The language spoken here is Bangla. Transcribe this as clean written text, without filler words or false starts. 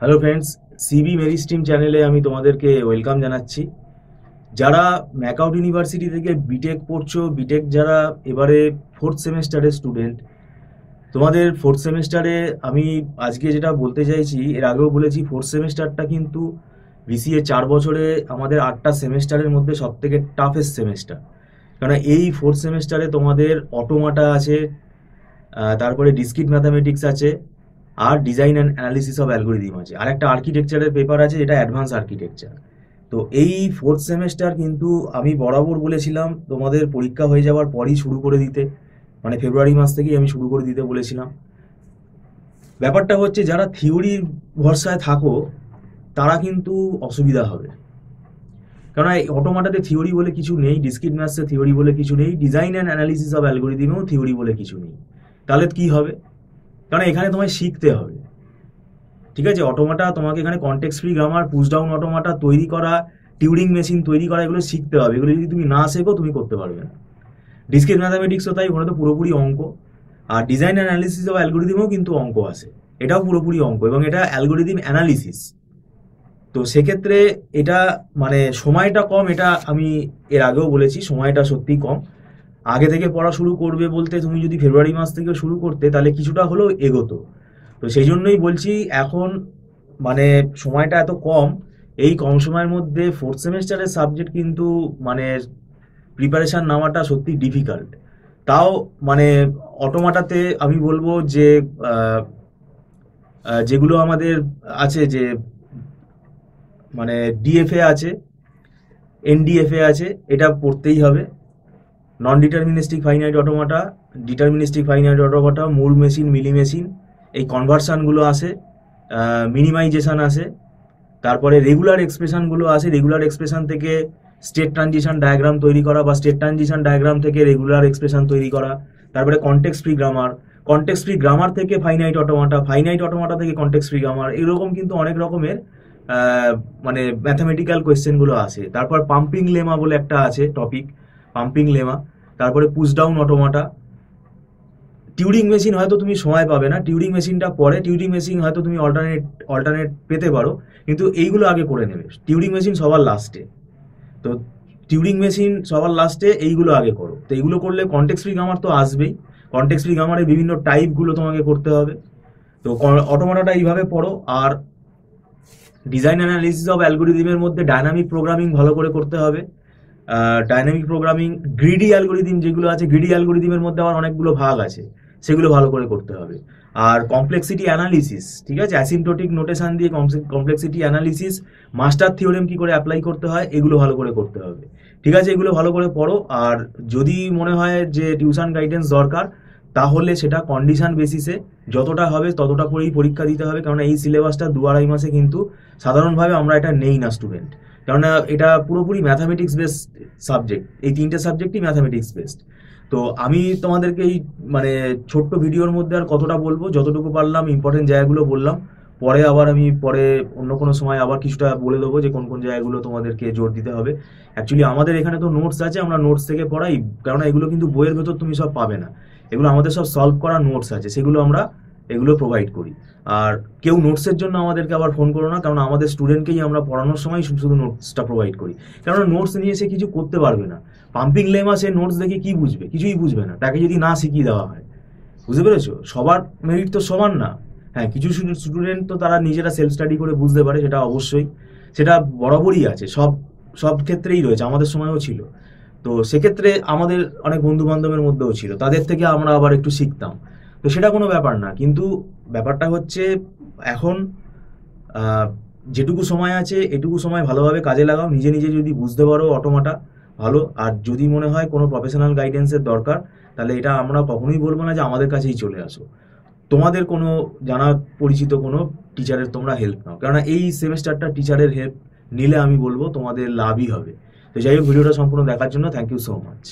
Hello friends, CB Mary stream চ্যানেলে আমি তোমাদেরকে ওয়েলকাম জানাচ্ছি। যারা ম্যাকআউট ইউনিভার্সিটি থেকে বিটেক পড়ছো, বিটেক যারা এবারে ফোর্থ সেমেস্টারের স্টুডেন্ট, তোমাদের ফোর্থ সেমেস্টারে আমি আজকে যেটা বলতে চাইছি, এর আগেও বলেছি, ফোর্থ সেমেস্টারটা কিন্তু বিসিএ 4 বছরে আমাদের 8টা সেমেস্টারের মধ্যে সব থেকে টাফেস্ট সেমেস্টার। কারণ এই ফোর্থ সেমেস্টারে তোমাদের অটোমাটা আছে, তারপরে ডিসক্রিট ম্যাথামেটিক্স আছে, আর design and analysis of algorithm আছে, আর একটা আর্কিটেকচারের পেপার আছে যেটা অ্যাডভান্স আর্কিটেকচার। তো এই ফোর্থ সেমেস্টার কিন্তু আমি বরাবর বলেছিলাম তোমাদের পরীক্ষা হয়ে যাওয়ার পরই শুরু করে দিতে, মানে ফেব্রুয়ারি মাস থেকেই আমি শুরু করে দিতে বলেছিলাম। ব্যাপারটা হচ্ছে যারা থিওরির ভরসায় থাকো তারা কিন্তু অসুবিধা হবে, কারণ এই অটোমাটাতে থিওরি বলে কিছু নেই, ডিসক্রিট ম্যাথসে থিওরি বলে কিছু নেই, ডিজাইন অ্যান্ড অ্যানালিসিস অফ অ্যালগোরিদমেও থিওরি বলে কিছু নেই। তাহলে কি হবে? কারণ এখানে তোমায় শিখতে হবে, ঠিক আছে? অটোমাটা তোমাকে এখানে context free grammar, push down automata তৈরি করা, টিউরিং মেশিন তৈরি করা, এগুলো শিখতে হবে। এগুলো যদি তুমি না শেখো তুমি করতে পারবে না। ডিসক্রিট ম্যাথামেটিক্সও তাই, ওখানে তো পুরোপুরি অঙ্ক। আর ডিজাইন অ্যানালিসিস অফ অ্যালগোরিদমেও কিন্তু অঙ্ক আছে, এটাও পুরোপুরি অঙ্ক, এবং এটা অ্যালগোরিদম অ্যানালিসিস। তো সেক্ষেত্রে এটা মানে সময়টা কম, এটা আমি এর আগেও বলেছি, সময়টা সত্যিই কম। আগে থেকে পড়া শুরু করবে বলতে তুমি যদি ফেব্রুয়ারি মাস থেকে শুরু করতে তাহলে কিছুটা হলেও এগোতো। তো সেই জন্যই বলছি এখন মানে সময়টা এত কম, এই কম সময়ের মধ্যে ফোর্থ সেমেস্টারের সাবজেক্ট কিন্তু মানে প্রিপারেশন নেওয়াটা সত্যি ডিফিকাল্ট। তাও মানে অটোমাটাতে আমি বলবো যে যেগুলো আমাদের আছে, যে মানে ডিএফএ আছে, এনডিএফএ আছে, এটা পড়তেই হবে। নন ডিটারমিনিস্টিক ফাইনাইট অটোমাটা, ডিটারমিনিস্টিক ফাইনাইট অটোমাটা, মুর মেশিন, মিলি মেশিন, এই কনভার্সানগুলো আসে, মিনিমাইজেশন আসে, তারপরে রেগুলার এক্সপ্রেশনগুলো আসে। রেগুলার এক্সপ্রেশন থেকে স্টেট ট্রানজিশন ডায়াগ্রাম তৈরি করা, বা স্টেট ট্রানজিশন ডায়াগ্রাম থেকে রেগুলার এক্সপ্রেশন তৈরি করা। তারপরে context free grammar, context free grammar থেকে ফাইনাইট অটোমাটা, ফাইনাইট অটোমাটা থেকে কনটেক্সট ফ্রি গ্রামার, এরকম কিন্তু অনেক রকমের মানে ম্যাথামেটিক্যাল কোয়েশ্চেনগুলো আসে। তারপর পাম্পিং লেমা বলে একটা আছে টপিক, পাম্পিং লেমা। তারপরে পুশ ডাউন অটোমাটা। টিউরিং মেশিন হয়তো তুমি সময় পাবে না, টিউরিং মেশিনটা পরে, টিউরিং মেশিন হয়তো তুমি অল্টারনেট পেতে পারো, কিন্তু এইগুলো আগে করে নেবে। টিউরিং মেশিন সবার লাস্টে, তো টিউরিং মেশিন সবার লাস্টে, এইগুলো আগে করো। তো এইগুলো করলে কনটেক্সট ফ্রি গ্রামার তো আসবেই, কনটেক্সট ফ্রি গ্রামারের বিভিন্ন টাইপগুলো তোমাকে করতে হবে। তো অটোমাটাটা এইভাবে পড়ো। আর ডিজাইন অ্যানালিসিস অফ অ্যালগোরিদমের মধ্যে ডায়নামিক প্রোগ্রামিং ভালো করে করতে হবে। ডায়নামিক প্রোগ্রামিং, গ্রিডি অ্যালগোরিদম যেগুলো আছে, গ্রিডি অ্যালগোরিদমের মধ্যে আবার অনেকগুলো ভাগ আছে, সেগুলো ভালো করে করতে হবে। আর কমপ্লেক্সিটি অ্যানালিসিস, ঠিক আছে, অ্যাসিম্পটোটিক নোটেশন দিয়ে কমপ্লেক্সিটি অ্যানালিসিস, মাস্টার থিওরেম কি করে অ্যাপ্লাই করতে হয়, এগুলো ভালো করে করতে হবে। ঠিক আছে, এগুলো ভালো করে পড়ো। আর যদি মনে হয় যে টিউশন গাইডেন্স দরকার, তাহলে সেটা কন্ডিশন বেসিসে যতটা হবে ততটা করেই পরীক্ষা দিতে হবে, কারণ এই সিলেবাসটা 2-2.5 মাসে কিন্তু সাধারণভাবে আমরা এটা নেই না স্টুডেন্ট, কেননা এটা পুরোপুরি ম্যাথামেটিক্স বেসড সাবজেক্ট। এই 3টে সাবজেক্টই ম্যাথামেটিক্স বেসড। তো আমি তোমাদেরকে এই মানে ছোট্ট ভিডিওর মধ্যে আর কতটা বলবো, যতটুকু পারলাম ইম্পর্টেন্ট জায়গাগুলো বললাম। পরে আবার আমি অন্য কোনো সময় আবার কিছুটা বলে দেবো যে কোন কোন জায়গাগুলো তোমাদেরকে জোর দিতে হবে। অ্যাকচুয়ালি আমাদের এখানে তো নোটস আছে, আমরা নোটস থেকে পড়াই, কারণ এগুলো কিন্তু বইয়ের ভেতর তুমি সব পাবে না। এগুলো আমাদের সব সলভ করা নোটস আছে, সেগুলো আমরা এগুলো প্রোভাইড করি। আর কেউ নোটসের জন্য আমাদেরকে আবার ফোন করো না, কারণ আমাদের স্টুডেন্টকেই আমরা পড়ানোর সময় শুধু শুধু নোটসটা প্রোভাইড করি, কারণ নোটস নিয়ে সে কিছু করতে পারবে না। পাম্পিং লেমা সে নোটস দেখে কি বুঝবে? কিছুই বুঝবে না, তাকে যদি না শিখিয়ে দেওয়া হয়। বুঝতে পেরেছো? সবার মেরিট তো সমান না। হ্যাঁ, কিছু স্টুডেন্ট তো তারা নিজেরা সেলফ স্টাডি করে বুঝতে পারে, সেটা অবশ্যই, সেটা বরাবরই আছে, সব সব ক্ষেত্রেই রয়েছে, আমাদের সময়ও ছিল। তো সেক্ষেত্রে আমাদের অনেক বন্ধু বান্ধবের মধ্যেও ছিল, তাদের থেকে আমরা আবার একটু শিখতাম। তো সেটা কোনো ব্যাপার না, কিন্তু ব্যাপারটা হচ্ছে এখন যেটুকু সময় আছে এটুকু সময় ভালোভাবে কাজে লাগাও। নিজে নিজে যদি বুঝতে পারো অটোমাটা, ভালো। আর যদি মনে হয় কোনো প্রফেশনাল গাইডেন্সের দরকার, তাহলে এটা আমরা কখনোই বলবো না যে আমাদের কাছেই চলে আসো। তোমাদের কোনো জানা পরিচিত কোনো টিচারের তোমরা হেল্প নাও, কেননা এই সেমেস্টারটা টিচারের হেল্প নিলে আমি বলবো তোমাদের লাভই হবে। তো যাই হোক, ভিডিওটা সম্পূর্ণ দেখার জন্য থ্যাংক ইউ সো মাচ।